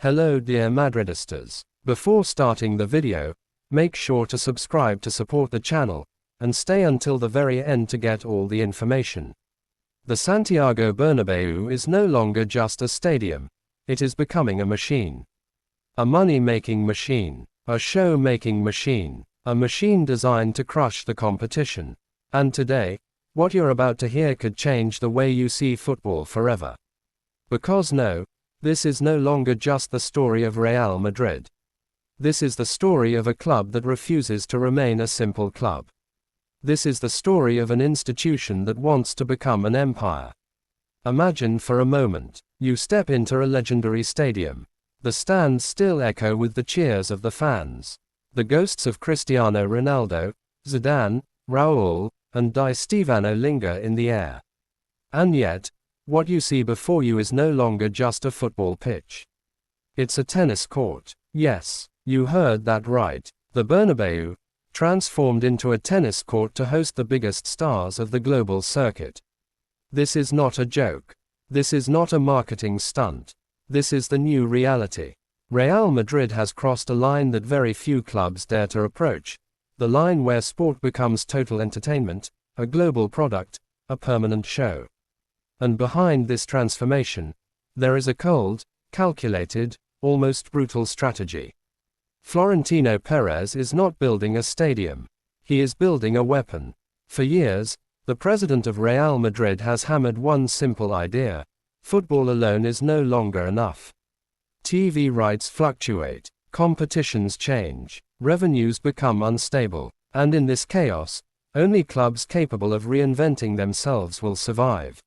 Hello dear Madridistas. Before starting the video, make sure to subscribe to support the channel, and stay until the very end to get all the information. The Santiago Bernabéu is no longer just a stadium, it is becoming a machine. A money-making machine, a show-making machine, a machine designed to crush the competition. And today, what you're about to hear could change the way you see football forever. Because no, this is no longer just the story of Real Madrid. This is the story of a club that refuses to remain a simple club. This is the story of an institution that wants to become an empire. Imagine for a moment, you step into a legendary stadium. The stands still echo with the cheers of the fans. The ghosts of Cristiano Ronaldo, Zidane, Raúl, and Di Stefano linger in the air. And yet, what you see before you is no longer just a football pitch. It's a tennis court. Yes, you heard that right. The Bernabéu, transformed into a tennis court to host the biggest stars of the global circuit. This is not a joke. This is not a marketing stunt. This is the new reality. Real Madrid has crossed a line that very few clubs dare to approach. The line where sport becomes total entertainment, a global product, a permanent show. And behind this transformation, there is a cold, calculated, almost brutal strategy. Florentino Pérez is not building a stadium. He is building a weapon. For years, the president of Real Madrid has hammered one simple idea: football alone is no longer enough. TV rights fluctuate, competitions change, revenues become unstable, and in this chaos, only clubs capable of reinventing themselves will survive.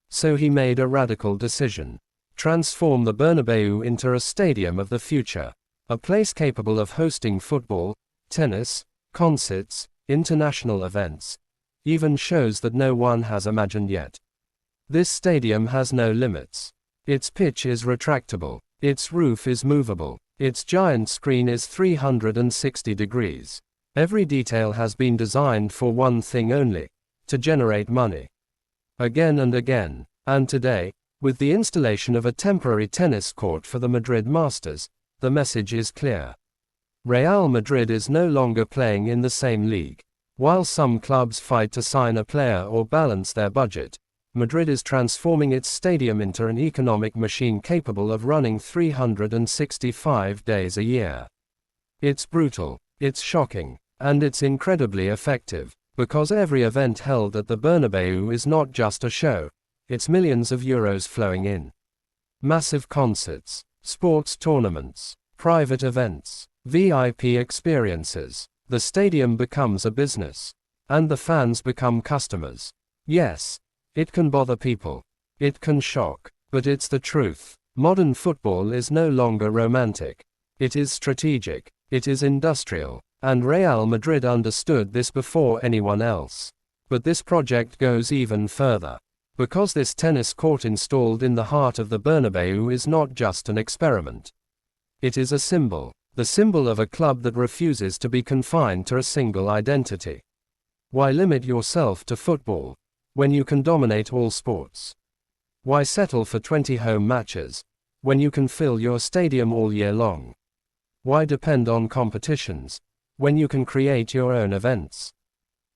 So he made a radical decision. Transform the Bernabéu into a stadium of the future. A place capable of hosting football, tennis, concerts, international events, even shows that no one has imagined yet. This stadium has no limits. Its pitch is retractable. Its roof is movable. Its giant screen is 360 degrees. Every detail has been designed for one thing only: to generate money. Again and again. And today, with the installation of a temporary tennis court for the Madrid Masters, the message is clear. Real Madrid is no longer playing in the same league. While some clubs fight to sign a player or balance their budget, Madrid is transforming its stadium into an economic machine capable of running 365 days a year. It's brutal, it's shocking, and it's incredibly effective, because every event held at the Bernabéu is not just a show, it's millions of euros flowing in. Massive concerts, sports tournaments, private events, VIP experiences. The stadium becomes a business. And the fans become customers. Yes, it can bother people. It can shock. But it's the truth. Modern football is no longer romantic. It is strategic. It is industrial. And Real Madrid understood this before anyone else. But this project goes even further. Because this tennis court installed in the heart of the Bernabéu is not just an experiment. It is a symbol. The symbol of a club that refuses to be confined to a single identity. Why limit yourself to football, when you can dominate all sports? Why settle for 20 home matches, when you can fill your stadium all year long? Why depend on competitions, when you can create your own events?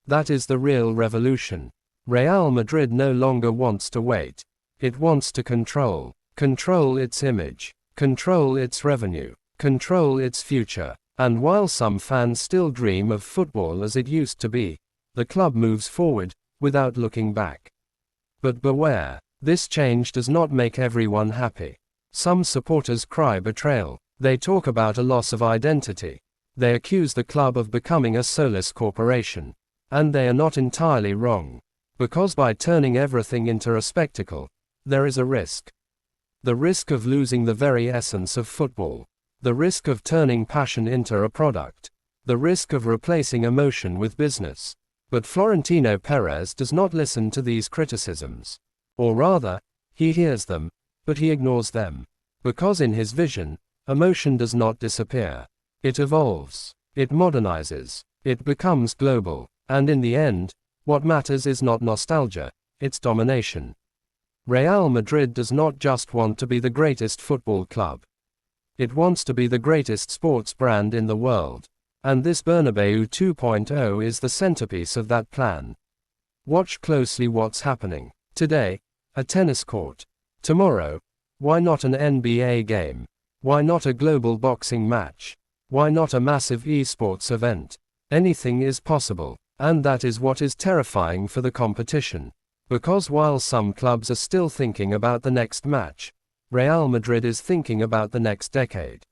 That is the real revolution. Real Madrid no longer wants to wait. It wants to control. Control its image. Control its revenue. Control its future. And while some fans still dream of football as it used to be, the club moves forward, without looking back. But beware, this change does not make everyone happy. Some supporters cry betrayal. They talk about a loss of identity. They accuse the club of becoming a soulless corporation. And they are not entirely wrong. Because by turning everything into a spectacle, there is a risk. The risk of losing the very essence of football. The risk of turning passion into a product. The risk of replacing emotion with business. But Florentino Pérez does not listen to these criticisms. Or rather, he hears them, but he ignores them. Because in his vision, emotion does not disappear. It evolves. It modernizes. It becomes global. And in the end, what matters is not nostalgia, it's domination. Real Madrid does not just want to be the greatest football club. It wants to be the greatest sports brand in the world. And this Bernabéu 2.0 is the centerpiece of that plan. Watch closely what's happening. Today, a tennis court. Tomorrow, why not an NBA game? Why not a global boxing match? Why not a massive esports event? Anything is possible. And that is what is terrifying for the competition. Because while some clubs are still thinking about the next match, Real Madrid is thinking about the next decade.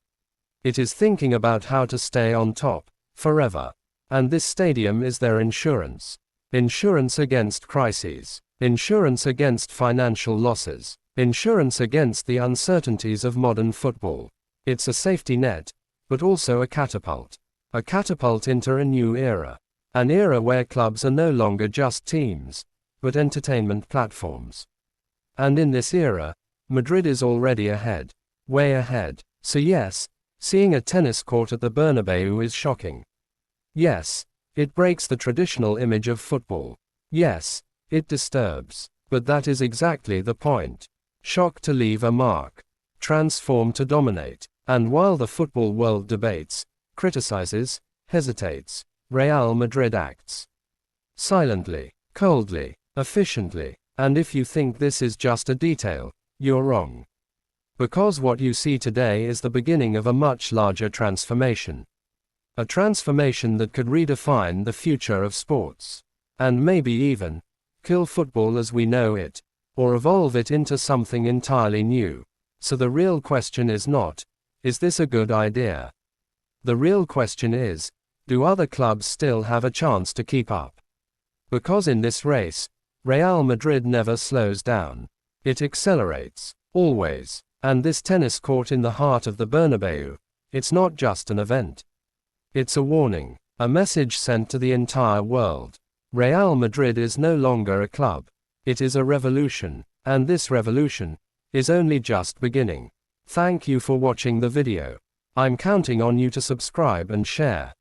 It is thinking about how to stay on top, forever. And this stadium is their insurance. Insurance against crises. Insurance against financial losses. Insurance against the uncertainties of modern football. It's a safety net, but also a catapult. A catapult into a new era. An era where clubs are no longer just teams, but entertainment platforms. And in this era, Madrid is already ahead. Way ahead. So yes, seeing a tennis court at the Bernabéu is shocking. Yes, it breaks the traditional image of football. Yes, it disturbs. But that is exactly the point. Shock to leave a mark. Transform to dominate. And while the football world debates, criticizes, hesitates, Real Madrid acts. Silently, coldly, efficiently. And if you think this is just a detail, you're wrong. Because what you see today is the beginning of a much larger transformation. A transformation that could redefine the future of sports. And maybe even kill football as we know it, or evolve it into something entirely new. So the real question is not, is this a good idea? The real question is, do other clubs still have a chance to keep up? Because in this race, Real Madrid never slows down. It accelerates, always. And this tennis court in the heart of the Bernabéu, it's not just an event. It's a warning, a message sent to the entire world. Real Madrid is no longer a club. It is a revolution, and this revolution is only just beginning. Thank you for watching the video. I'm counting on you to subscribe and share.